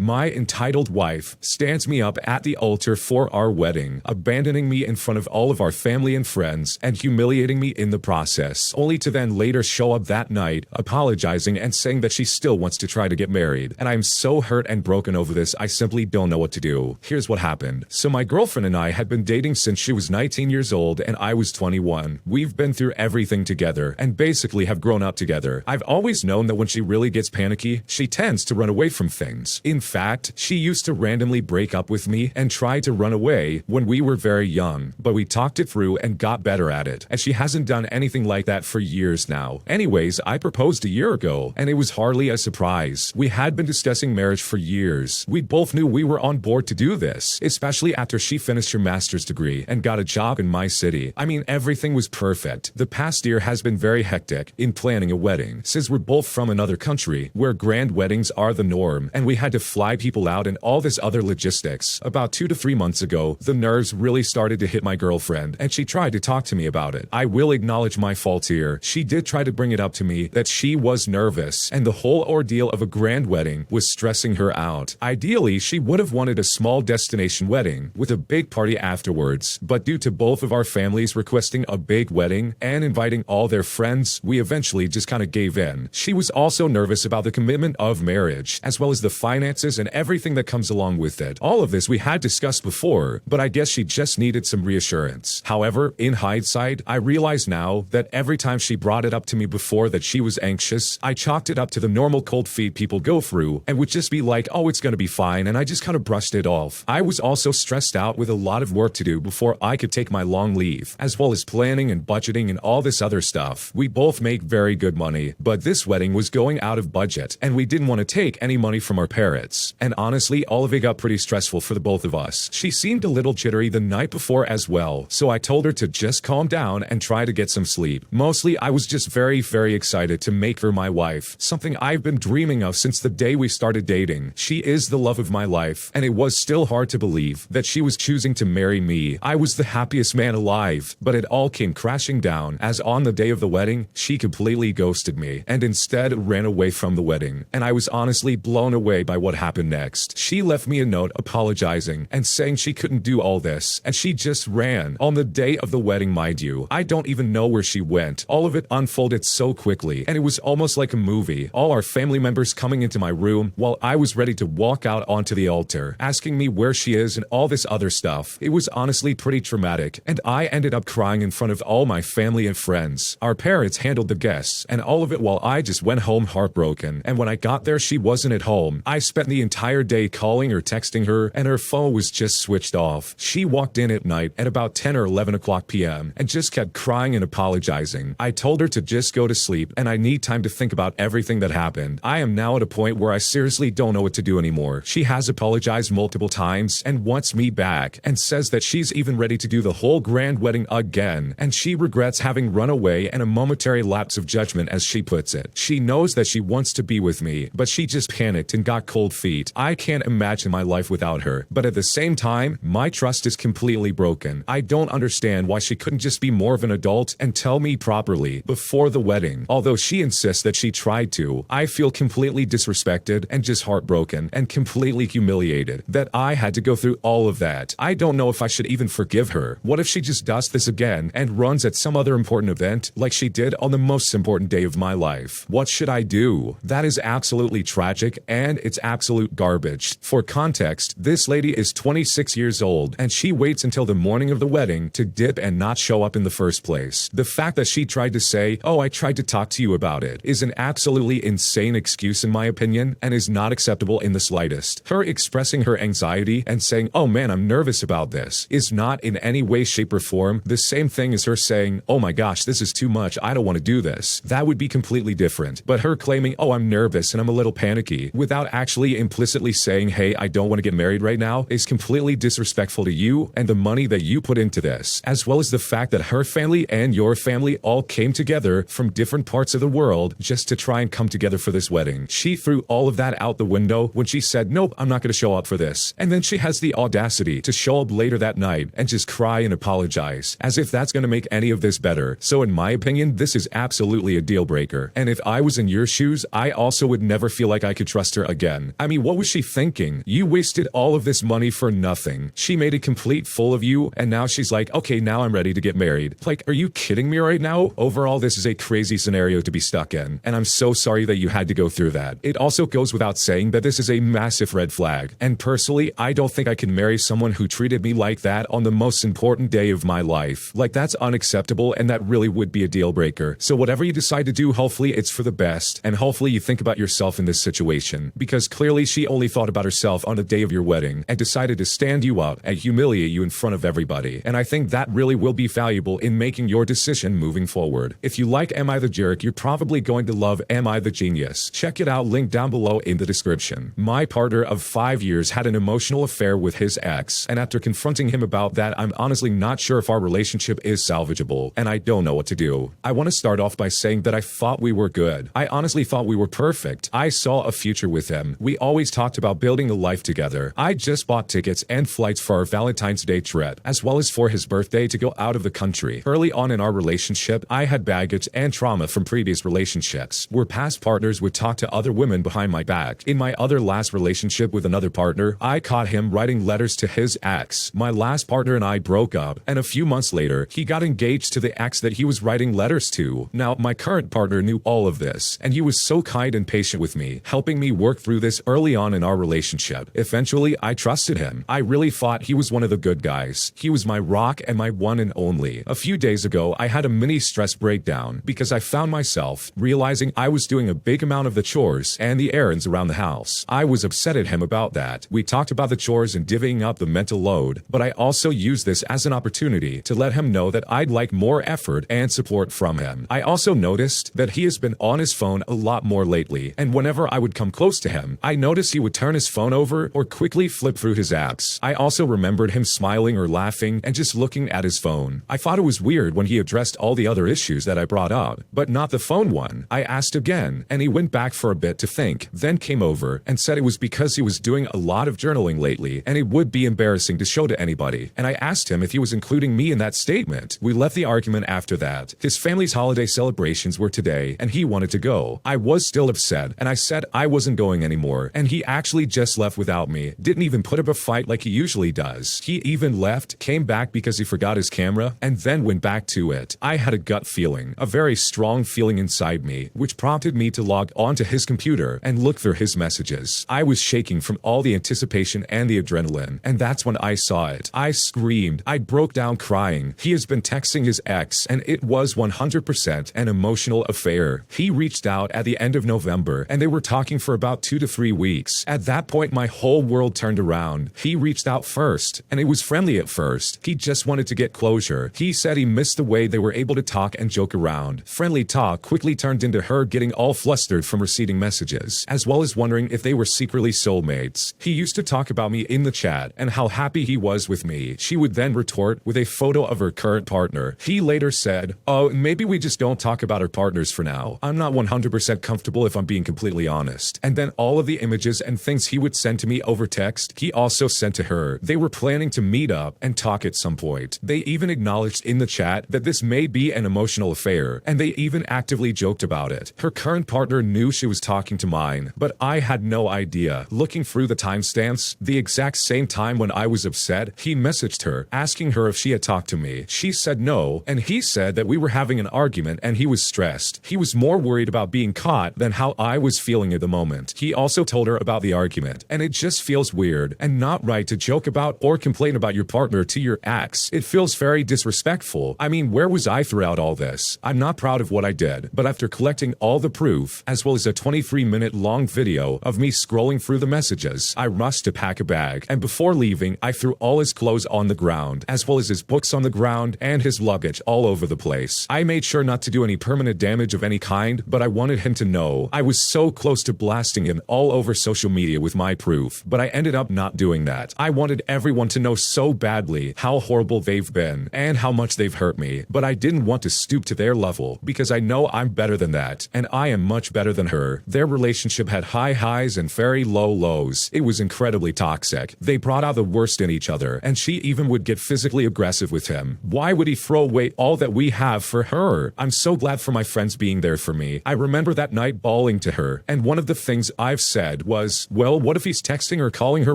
My entitled wife stands me up at the altar for our wedding, abandoning me in front of all of our family and friends and humiliating me in the process, only to then later show up that night, apologizing and saying that she still wants to try to get married. And I'm so hurt and broken over this, I simply don't know what to do. Here's what happened. So my girlfriend and I had been dating since she was 19 years old and I was 21. We've been through everything together and basically have grown up together. I've always known that when she really gets panicky, she tends to run away from things. In fact, she used to randomly break up with me and try to run away when we were very young, but we talked it through and got better at it, and she hasn't done anything like that for years now. Anyways, I proposed a year ago, and it was hardly a surprise. We had been discussing marriage for years. We both knew we were on board to do this, especially after she finished her master's degree and got a job in my city. I mean, everything was perfect. The past year has been very hectic in planning a wedding, since we're both from another country where grand weddings are the norm, and we had to fly people out and all this other logistics. About 2 to 3 months ago, the nerves really started to hit my girlfriend, and she tried to talk to me about it. I will acknowledge my fault here. She did try to bring it up to me that she was nervous, and the whole ordeal of a grand wedding was stressing her out. Ideally, she would have wanted a small destination wedding with a big party afterwards, but due to both of our families requesting a big wedding and inviting all their friends, we eventually just kind of gave in. She was also nervous about the commitment of marriage, as well as the finances and everything that comes along with it. All of this we had discussed before, but I guess she just needed some reassurance. However, in hindsight, I realize now that every time she brought it up to me before that she was anxious, I chalked it up to the normal cold feet people go through and would just be like, oh, it's gonna be fine, and I just kind of brushed it off. I was also stressed out with a lot of work to do before I could take my long leave, as well as planning and budgeting and all this other stuff. We both make very good money, but this wedding was going out of budget, and we didn't want to take any money from our parents. And honestly, all of it got pretty stressful for the both of us. She seemed a little jittery the night before as well, so I told her to just calm down and try to get some sleep. Mostly, I was just very excited to make her my wife, something I've been dreaming of since the day we started dating. She is the love of my life, and it was still hard to believe that she was choosing to marry me. I was the happiest man alive, but it all came crashing down as on the day of the wedding, she completely ghosted me and instead ran away from the wedding. And I was honestly blown away by what happened next. She left me a note apologizing and saying she couldn't do all this, and she just ran. On the day of the wedding, mind you, I don't even know where she went. All of it unfolded so quickly, and it was almost like a movie. All our family members coming into my room while I was ready to walk out onto the altar, asking me where she is and all this other stuff. It was honestly pretty traumatic, and I ended up crying in front of all my family and friends. Our parents handled the guests, and all of it while I just went home heartbroken. And when I got there, she wasn't at home. I spent the entire day calling or texting her, and her phone was just switched off. She walked in at night at about 10 or 11 o'clock p.m. and just kept crying and apologizing. I told her to just go to sleep, and I need time to think about everything that happened. I am now at a point where I seriously don't know what to do anymore. She has apologized multiple times and wants me back, and says that she's even ready to do the whole grand wedding again, and she regrets having run away and a momentary lapse of judgment, as she puts it. She knows that she wants to be with me, but she just panicked and got cold feet. I can't imagine my life without her, but at the same time, my trust is completely broken. I don't understand why she couldn't just be more of an adult and tell me properly before the wedding. Although she insists that she tried to, I feel completely disrespected and just heartbroken and completely humiliated that I had to go through all of that. I don't know if I should even forgive her. What if she just does this again and runs at some other important event like she did on the most important day of my life? What should I do? That is absolutely tragic, and it's absolute garbage. For context, this lady is 26 years old, and she waits until the morning of the wedding to dip and not show up in the first place. The fact that she tried to say, oh, I tried to talk to you about it, is an absolutely insane excuse in my opinion, and is not acceptable in the slightest. Her expressing her anxiety and saying, oh man, I'm nervous about this, is not in any way, shape, or form the same thing as her saying, oh my gosh, this is too much, I don't want to do this. That would be completely different. But her claiming, oh, I'm nervous and I'm a little panicky, without actually implicitly saying, hey, I don't want to get married right now, is completely disrespectful to you and the money that you put into this, as well as the fact that her family and your family all came together from different parts of the world just to try and come together for this wedding. She threw all of that out the window when she said, nope, I'm not going to show up for this. And then she has the audacity to show up later that night and just cry and apologize, as if that's going to make any of this better. So in my opinion, this is absolutely a deal breaker. And if I was in your shoes, I also would never feel like I could trust her again. I mean, what was she thinking? You wasted all of this money for nothing. She made a complete fool of you, and now she's like, okay, now I'm ready to get married. Like, are you kidding me right now? Overall, this is a crazy scenario to be stuck in, and I'm so sorry that you had to go through that. It also goes without saying that this is a massive red flag, and personally, I don't think I can marry someone who treated me like that on the most important day of my life. Like, that's unacceptable, and that really would be a deal breaker. So whatever you decide to do, hopefully it's for the best, and hopefully you think about yourself in this situation, because clearly she only thought about herself on the day of your wedding and decided to stand you up and humiliate you in front of everybody. And I think that really will be valuable in making your decision moving forward. If you like Am I the Jerk, you're probably going to love Am I the Genius. Check it out, link down below in the description. My partner of 5 years had an emotional affair with his ex, and after confronting him about that, I'm honestly not sure if our relationship is salvageable, and I don't know what to do. I want to start off by saying that I thought we were good. I honestly thought we were perfect. I saw a future with him. We always talked about building a life together. I just bought tickets and flights for our Valentine's Day trip, as well as for his birthday to go out of the country. Early on in our relationship, I had baggage and trauma from previous relationships, where past partners would talk to other women behind my back. In my other last relationship with another partner, I caught him writing letters to his ex. My last partner and I broke up, and a few months later, he got engaged to the ex that he was writing letters to. Now, my current partner knew all of this, and he was so kind and patient with me, helping me work through this early on in our relationship. Eventually, I trusted him. I really thought he was one of the good guys. He was my rock and my one and only. A few days ago, I had a mini stress breakdown because I found myself realizing I was doing a big amount of the chores and the errands around the house. I was upset at him about that. We talked about the chores and divvying up the mental load, but I also used this as an opportunity to let him know that I'd like more effort and support from him. I also noticed that he has been on his phone a lot more lately, and whenever I would come close to him, I noticed he would turn his phone over or quickly flip through his apps. I also remembered him smiling or laughing and just looking at his phone. I thought it was weird when he addressed all the other issues that I brought up, but not the phone one. I asked again, and he went back for a bit to think, then came over and said it was because he was doing a lot of journaling lately, and it would be embarrassing to show to anybody. And I asked him if he was including me in that statement. We left the argument after that. His family's holiday celebrations were today, and he wanted to go. I was still upset, and I said I wasn't going anymore, and he actually just left without me. Didn't even put up a fight like he usually does. He even left, came back because he forgot his camera, and then went back to it. I had a gut feeling, a very strong feeling inside me, which prompted me to log onto his computer and look through his messages. I was shaking from all the anticipation and the adrenaline, and that's when I saw it. I screamed. I broke down crying. He has been texting his ex, and it was 100% an emotional affair. He reached out at the end of November, and they were talking for about 2 to 3 weeks. At that point, my whole world turned around. He reached out first, and it was friendly at first. He just wanted to get closure. He said he missed the way they were able to talk and joke around. Friendly talk quickly turned into her getting all flustered from receiving messages, as well as wondering if they were secretly soulmates. He used to talk about me in the chat and how happy he was with me. She would then retort with a photo of her current partner. He later said, "Oh, maybe we just don't talk about our partners for now. I'm not 100% comfortable if I'm being completely honest." And then all of the images and things he would send to me over text, he also sent to her. They were planning to meet up and talk at some point. They even acknowledged in the chat that this may be an emotional affair, and they even actively joked about it. Her current partner knew she was talking to mine, but I had no idea. Looking through the timestamps, the exact same time when I was upset, he messaged her, asking her if she had talked to me. She said no, and he said that we were having an argument and he was stressed. He was more worried about being caught than how I was feeling at the moment. He also told her about the argument, and it just feels weird and not right to joke about or complain about your partner to your ex. It feels very disrespectful. I mean, where was I throughout all this? I'm not proud of what I did, but after collecting all the proof, as well as a 23-minute long video of me scrolling through the messages, I rushed to pack a bag, and before leaving, I threw all his clothes on the ground, as well as his books on the ground and his luggage all over the place. I made sure not to do any permanent damage of any kind, but I wanted him to know. I was so close to blasting him all over social media with my proof, but I ended up not doing that. I wanted everyone to know so badly how horrible they've been and how much they've hurt me, but I didn't want to stoop to their level because I know I'm better than that, and I am much better than her. Their relationship had high highs and very low lows. It was incredibly toxic. They brought out the worst in each other, and she even would get physically aggressive with him. Why would he throw away all that we have for her? I'm so glad for my friends being there for me. I remember that night bawling to her, and one of the things I've said said was, well, what if he's texting or calling her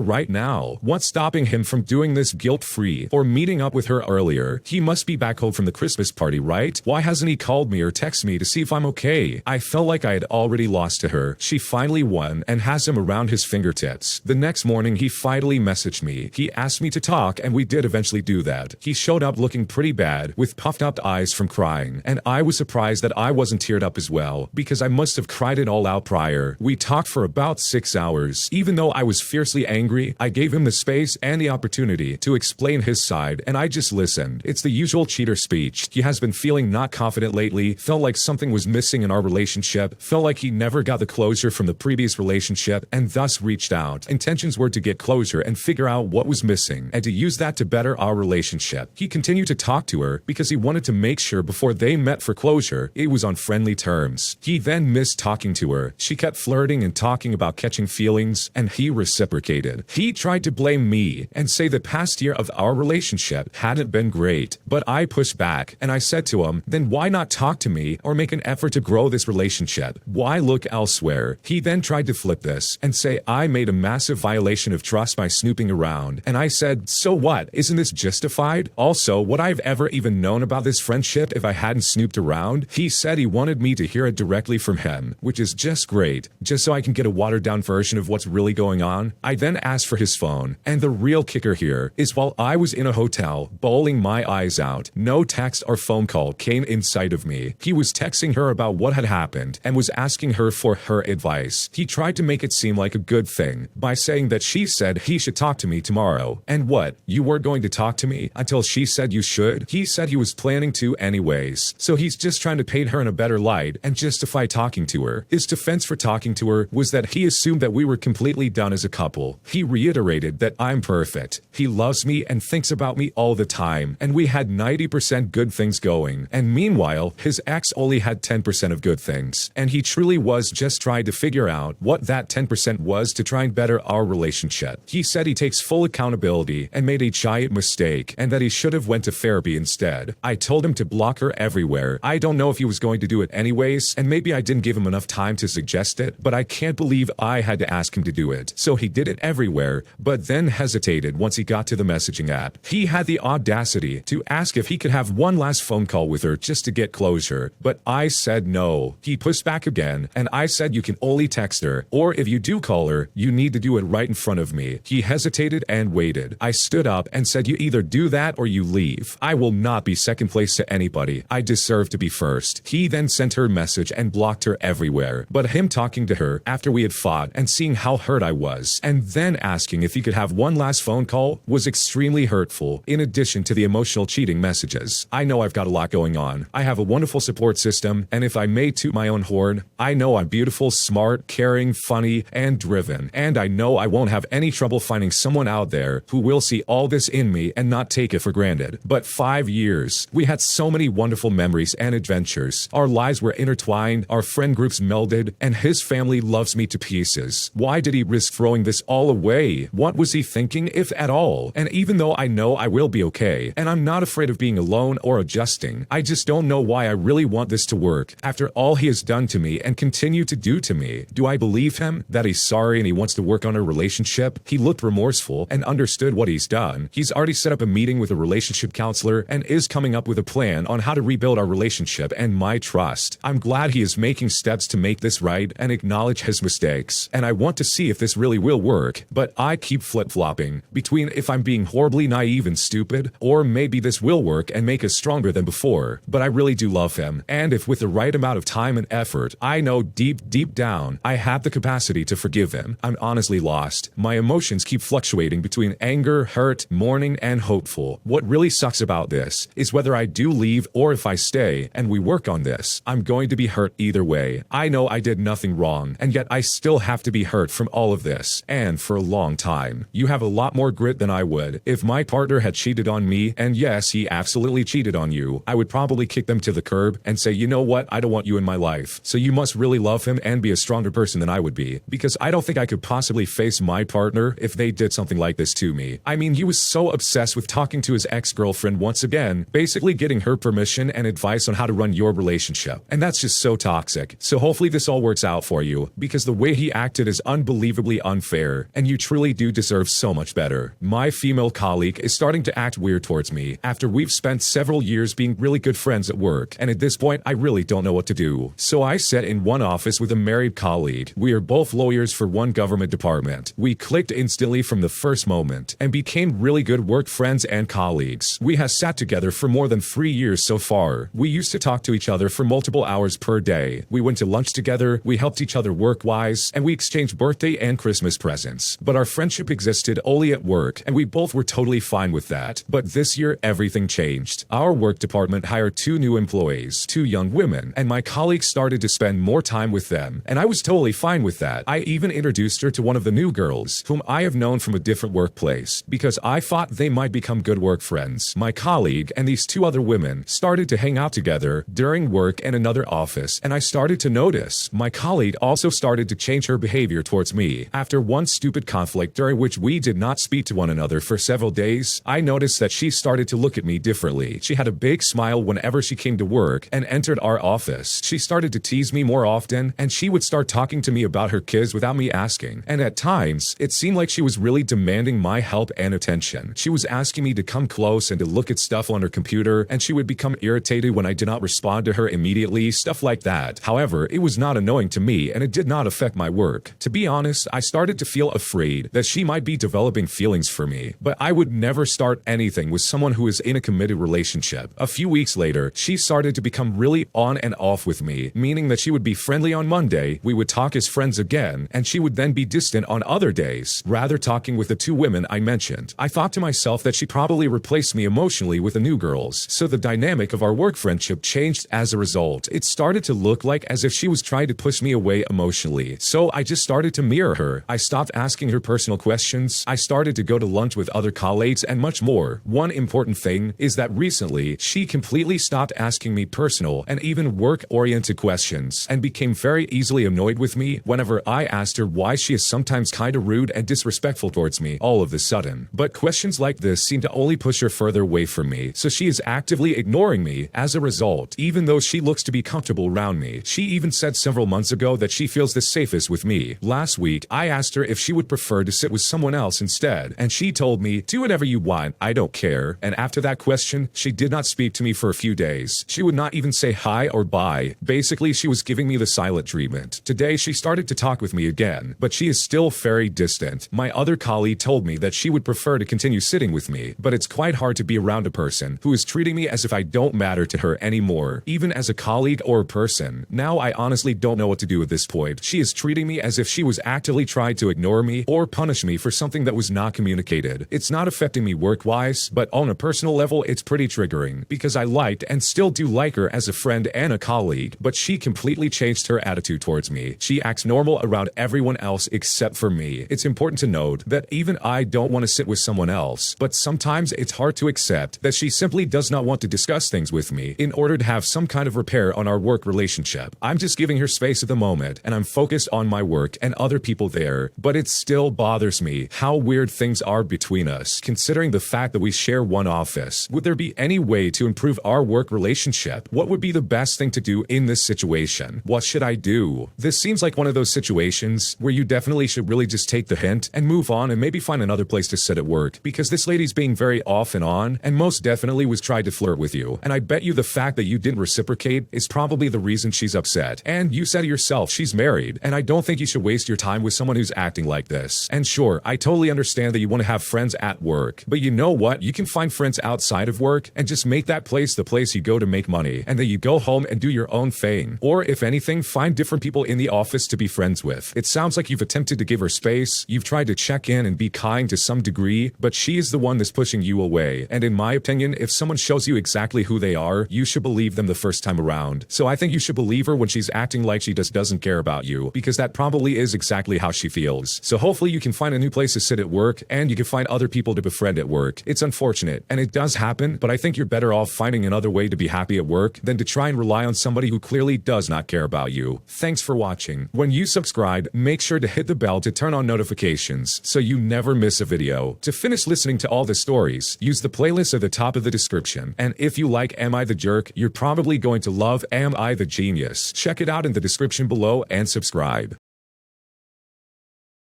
right now? What's stopping him from doing this guilt-free or meeting up with her earlier? He must be back home from the Christmas party, right? Why hasn't he called me or texted me to see if I'm okay? I felt like I had already lost to her. She finally won and has him around his fingertips. The next morning, he finally messaged me. He asked me to talk, and we did eventually do that. He showed up looking pretty bad, with puffed up eyes from crying, and I was surprised that I wasn't teared up as well, because I must have cried it all out prior. We talked for about 6 hours. Even though I was fiercely angry, I gave him the space and the opportunity to explain his side, and I just listened. It's the usual cheater speech. He has been feeling not confident lately, felt like something was missing in our relationship, felt like he never got the closure from the previous relationship, and thus reached out. Intentions were to get closure and figure out what was missing, and to use that to better our relationship. He continued to talk to her because he wanted to make sure before they met for closure, it was on friendly terms. He then missed talking to her. She kept flirting and talking about catching feelings, and he reciprocated. He tried to blame me and say the past year of our relationship hadn't been great, but I pushed back, and I said to him, then why not talk to me or make an effort to grow this relationship? Why look elsewhere? He then tried to flip this and say I made a massive violation of trust by snooping around, and I said, so what? Isn't this justified? Also, would I have ever even known about this friendship if I hadn't snooped around? He said he wanted me to hear it directly from him, which is just great, just so I can get a watered-down version of what's really going on. I then asked for his phone, and the real kicker here is while I was in a hotel, bawling my eyes out, no text or phone call came in sight of me. He was texting her about what had happened and was asking her for her advice. He tried to make it seem like a good thing by saying that she said he should talk to me tomorrow. And what? You weren't going to talk to me until she said you should? He said he was planning to anyways. So he's just trying to paint her in a better light and justify talking to her. His defense for talking to her was that he assumed that we were completely done as a couple. He reiterated that I'm perfect. He loves me and thinks about me all the time, and we had 90% good things going. And meanwhile, his ex only had 10% of good things. And he truly was just trying to figure out what that 10% was to try and better our relationship. He said he takes full accountability and made a giant mistake, and that he should have went to therapy instead. I told him to block her everywhere. I don't know if he was going to do it anyways, and maybe I didn't give him enough time to suggest it, but I can't believe I had to ask him to do it. So he did it everywhere, but then hesitated once he got to the messaging app. He had the audacity to ask if he could have one last phone call with her just to get closure, but I said no. He pushed back again, and I said you can only text her, or if you do call her, you need to do it right in front of me. He hesitated and waited. I stood up and said you either do that or you leave. I will not be second place to anybody. I deserve to be first. He then sent her a message and blocked her everywhere. But him talking to her after we had fought and seeing how hurt I was, and then asking if he could have one last phone call was extremely hurtful, in addition to the emotional cheating messages. I know I've got a lot going on. I have a wonderful support system, and if I may toot my own horn, I know I'm beautiful, smart, caring, funny, and driven. And I know I won't have any trouble finding someone out there who will see all this in me and not take it for granted. But 5 years, we had so many wonderful memories and adventures. Our lives were intertwined, our friend groups melded, and his family loves me to pieces. Why did he risk throwing this all away? What was he thinking, if at all? And even though I know I will be okay, and I'm not afraid of being alone or adjusting, I just don't know why I really want this to work. After all he has done to me and continue to do to me, do I believe him that he's sorry and he wants to work on a relationship? He looked remorseful and understood what he's done. He's already set up a meeting with a relationship counselor and is coming up with a plan on how to rebuild our relationship and my trust. I'm glad he is making steps to make this right and acknowledge his mistakes, and I want to see if this really will work, but I keep flip-flopping between if I'm being horribly naive and stupid, or maybe this will work and make us stronger than before. But I really do love him, and if with the right amount of time and effort, I know deep down, I have the capacity to forgive him. I'm honestly lost. My emotions keep fluctuating between anger, hurt, mourning, and hopeful. What really sucks about this is whether I do leave or if I stay and we work on this, I'm going to be hurt either way. I know I did nothing wrong, and yet I still have to be hurt from all of this, and for a long time. You have a lot more grit than I would. If my partner had cheated on me, and yes, he absolutely cheated on you, I would probably kick them to the curb and say, you know what, I don't want you in my life. So you must really love him and be a stronger person than I would be, because I don't think I could possibly face my partner if they did something like this to me. I mean, he was so obsessed with talking to his ex-girlfriend once again, basically getting her permission and advice on how to run your relationship. And that's just so toxic. So hopefully this all works out for you, because the way he he acted as unbelievably unfair, and you truly do deserve so much better. My female colleague is starting to act weird towards me after we've spent several years being really good friends at work, and at this point I really don't know what to do. So I sat in one office with a married colleague. We are both lawyers for one government department. We clicked instantly from the first moment and became really good work friends and colleagues. We have sat together for more than 3 years so far. We used to talk to each other for multiple hours per day. We went to lunch together, we helped each other work-wise, and we exchanged birthday and Christmas presents. But our friendship existed only at work, and we both were totally fine with that. But this year, everything changed. Our work department hired 2 new employees, 2 young women, and my colleagues started to spend more time with them, and I was totally fine with that. I even introduced her to one of the new girls, whom I have known from a different workplace, because I thought they might become good work friends. My colleague and these 2 other women started to hang out together during work in another office, and I started to notice my colleague also started to change her behavior towards me. After one stupid conflict during which we did not speak to one another for several days, I noticed that she started to look at me differently. She had a big smile whenever she came to work and entered our office. She started to tease me more often, and she would start talking to me about her kids without me asking. And at times, it seemed like she was really demanding my help and attention. She was asking me to come close and to look at stuff on her computer, and she would become irritated when I did not respond to her immediately, stuff like that. However, it was not annoying to me, and it did not affect my work. To be honest, I started to feel afraid that she might be developing feelings for me, but I would never start anything with someone who is in a committed relationship. A few weeks later, she started to become really on and off with me, meaning that she would be friendly on Monday, we would talk as friends again, and she would then be distant on other days, rather talking with the 2 women I mentioned. I thought to myself that she probably replaced me emotionally with the new girls, so the dynamic of our work friendship changed as a result. It started to look like as if she was trying to push me away emotionally, so I just started to mirror her. I stopped asking her personal questions, I started to go to lunch with other colleagues, and much more. One important thing is that recently, she completely stopped asking me personal and even work-oriented questions, and became very easily annoyed with me whenever I asked her why she is sometimes kinda rude and disrespectful towards me all of a sudden. But questions like this seem to only push her further away from me, so she is actively ignoring me as a result, even though she looks to be comfortable around me. She even said several months ago that she feels the safest with me. Last week, I asked her if she would prefer to sit with someone else instead, and she told me, "Do whatever you want, I don't care." And after that question, she did not speak to me for a few days. She would not even say hi or bye. Basically, she was giving me the silent treatment. Today, she started to talk with me again, but she is still very distant. My other colleague told me that she would prefer to continue sitting with me, but it's quite hard to be around a person who is treating me as if I don't matter to her anymore, even as a colleague or a person. Now I honestly don't know what to do at this point. She is treating me as if she was actively trying to ignore me or punish me for something that was not communicated. It's not affecting me work-wise, but on a personal level, it's pretty triggering, because I liked and still do like her as a friend and a colleague, but she completely changed her attitude towards me. She acts normal around everyone else except for me. It's important to note that even I don't want to sit with someone else, but sometimes it's hard to accept that she simply does not want to discuss things with me in order to have some kind of repair on our work relationship. I'm just giving her space at the moment, and I'm focused on my work and other people there, but it still bothers me how weird things are between us, considering the fact that we share one office. Would there be any way to improve our work relationship? What would be the best thing to do in this situation? What should I do? This seems like one of those situations where you definitely should really just take the hint and move on and maybe find another place to sit at work, because this lady's being very off and on, and most definitely was trying to flirt with you. And I bet you the fact that you didn't reciprocate is probably the reason she's upset. And you said it yourself, she's married, and I don't think you should waste your time with someone who's acting like this. And sure, I totally understand that you want to have friends at work, but you know what? You can find friends outside of work and just make that place the place you go to make money, and then you go home and do your own thing. Or if anything, find different people in the office to be friends with. It sounds like you've attempted to give her space, you've tried to check in and be kind to some degree, but she is the one that's pushing you away. And in my opinion, if someone shows you exactly who they are, you should believe them the first time around. So I think you should believe her when she's acting like she just doesn't care about you, because that probably is exactly how she feels. So hopefully you can find a new place to sit at work, and you can find other people to befriend at work. It's unfortunate, and it does happen, but I think you're better off finding another way to be happy at work than to try and rely on somebody who clearly does not care about you. Thanks for watching. When you subscribe, make sure to hit the bell to turn on notifications so you never miss a video. To finish listening to all the stories, use the playlist at the top of the description. And if you like Am I the Jerk, you're probably going to love Am I the Genius. Check it out in the description below and subscribe.